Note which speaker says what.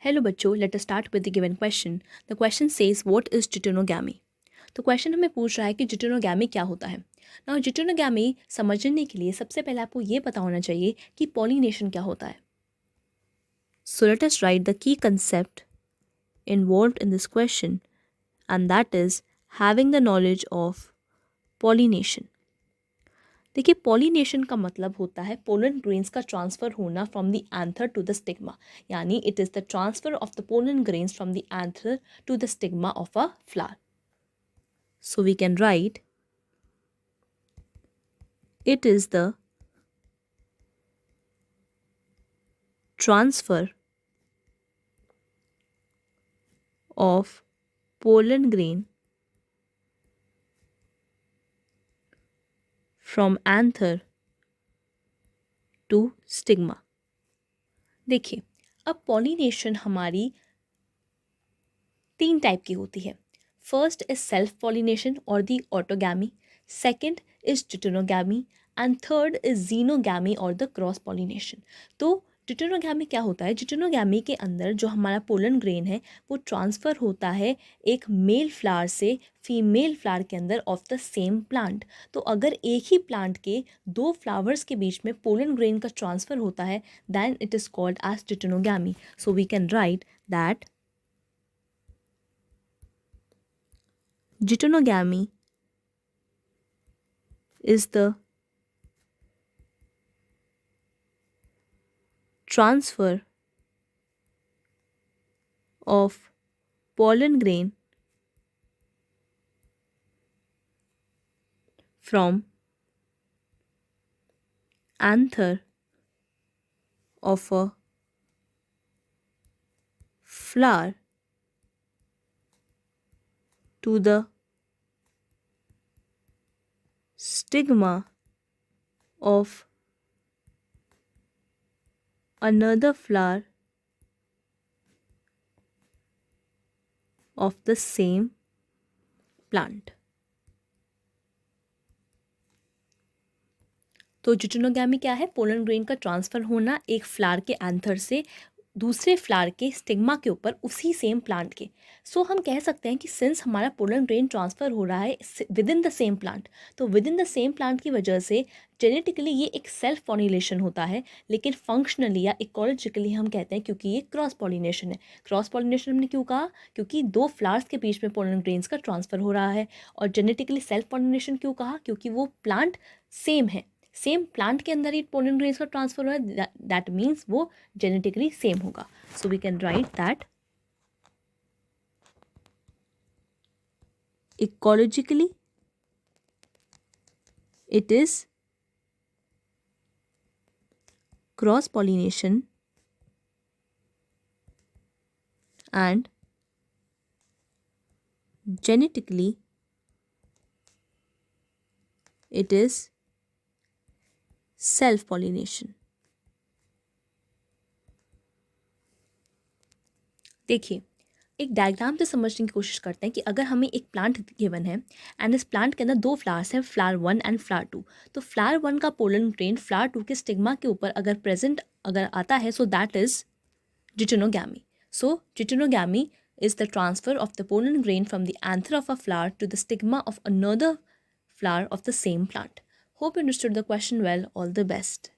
Speaker 1: Hello बच्चों, let us start with the given question. The question says what is deuterogamy? तो question हमें पूछ रहा है कि deuterogamy क्या होता है. Now deuterogamy समझने के लिए सबसे पहले आपको ये पता होना चाहिए कि pollination क्या होता है. So let us write the key concept involved in this question, and that is having the knowledge of pollination. देखिए पॉलिनेशन का मतलब होता है पोलन ग्रेन्स का ट्रांसफ़र होना from the anther to the stigma, यानी it is the transfer of the pollen grains from the anther to the stigma of a flower. So we can write it is the transfer of pollen grain from anther to stigma. देखिए अब pollination हमारी 3 type की होती है. First is self pollination और the autogamy, second is geitonogamy and third is xenogamy और the cross pollination. तो geitonogamy क्या होता है? डिटोनोगैमी के अंदर जो हमारा पोलन ग्रेन है वो ट्रांसफ़र होता है एक मेल फ्लावर से फीमेल फ्लावर के अंदर ऑफ द सेम प्लांट. तो अगर एक ही प्लांट के 2 फ्लावर्स के बीच में पोलन ग्रेन का ट्रांसफ़र होता है then it is called as geitonogamy. So we can write that deuterogamy is the transfer of pollen grain from anther of a flower to the stigma of another flower of the same plant. तो geitonogamy क्या है? Pollen grain का transfer होना एक flower के anther से दूसरे flower के स्टिग्मा के ऊपर उसी सेम प्लांट के. सो हम कह सकते हैं कि सिंस हमारा पोलन ग्रेन ट्रांसफ़र हो रहा है within the same plant, तो within the same plant की वजह से जेनेटिकली ये एक सेल्फ पॉलिनेशन होता है, लेकिन फंक्शनली या इकोलॉजिकली हम कहते हैं क्योंकि ये क्रॉस पॉलिनेशन है. क्रॉस पॉलिनेशन हमने क्यों कहा? क्योंकि 2 फ्लावर्स के बीच में पोलन ग्रेन्स का ट्रांसफ़र हो रहा है. और जेनेटिकली सेल्फ पॉलिनेशन क्यों कहा? क्योंकि वो प्लांट सेम है, सेम प्लांट के अंदर ही पोलन ग्रेन्स का ट्रांसफ़र हो रहा है. दैट मीन्स वो जेनेटिकली सेम होगा. So we can write that ecologically it is cross pollination and genetically it is self pollination. देखिए एक डायग्राम से समझने की कोशिश करते हैं कि अगर हमें एक प्लांट गिवन है एंड इस प्लांट के अंदर 2 फ्लावर्स हैं, फ्लावर 1 एंड फ्लावर 2. तो फ्लावर 1 का पोलन ग्रेन फ्लावर 2 के स्टिग्मा के ऊपर अगर प्रेजेंट अगर आता है so that is deuterogamy. So deuterogamy is the transfer of the pollen grain from the anther of a flower to the stigma of another flower of the same plant. Hope you understood the question well. All the best.